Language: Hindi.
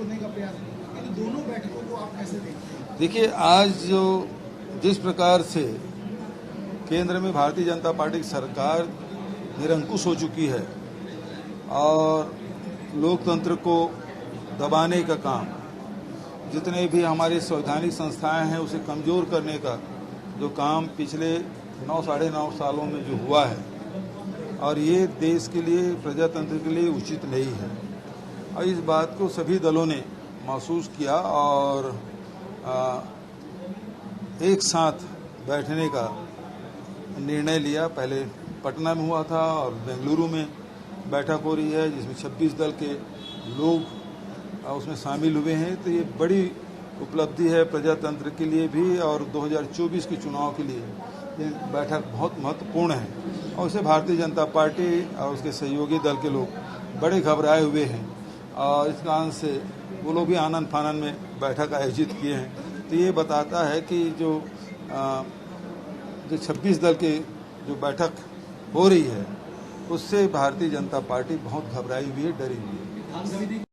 तोड़ने का प्रयास, इन दोनों बैठकों को आप कैसे देखते हैं? देखिए, आज जो जिस प्रकार से केंद्र में भारतीय जनता पार्टी की सरकार निरंकुश हो चुकी है और लोकतंत्र को दबाने का काम, जितने भी हमारी संवैधानिक संस्थाएं हैं उसे कमजोर करने का जो काम पिछले 9 साढ़े 9 सालों में जो हुआ है, और ये देश के लिए, प्रजातंत्र के लिए उचित नहीं है। और इस बात को सभी दलों ने महसूस किया और एक साथ बैठने का निर्णय लिया। पहले पटना में हुआ था और बेंगलुरु में बैठक हो रही है, जिसमें 26 दल के लोग उसमें शामिल हुए हैं। तो ये बड़ी उपलब्धि है प्रजातंत्र के लिए भी, और 2024 के चुनाव के लिए ये बैठक बहुत महत्वपूर्ण है। और उसे भारतीय जनता पार्टी और उसके सहयोगी दल के लोग बड़े घबराए हुए हैं, और इस कारण से वो लोग भी आनंद फानन में बैठक आयोजित किए हैं। तो ये बताता है कि जो 26 दल के जो बैठक हो रही है उससे भारतीय जनता पार्टी बहुत घबराई हुई है, डरी हुई है।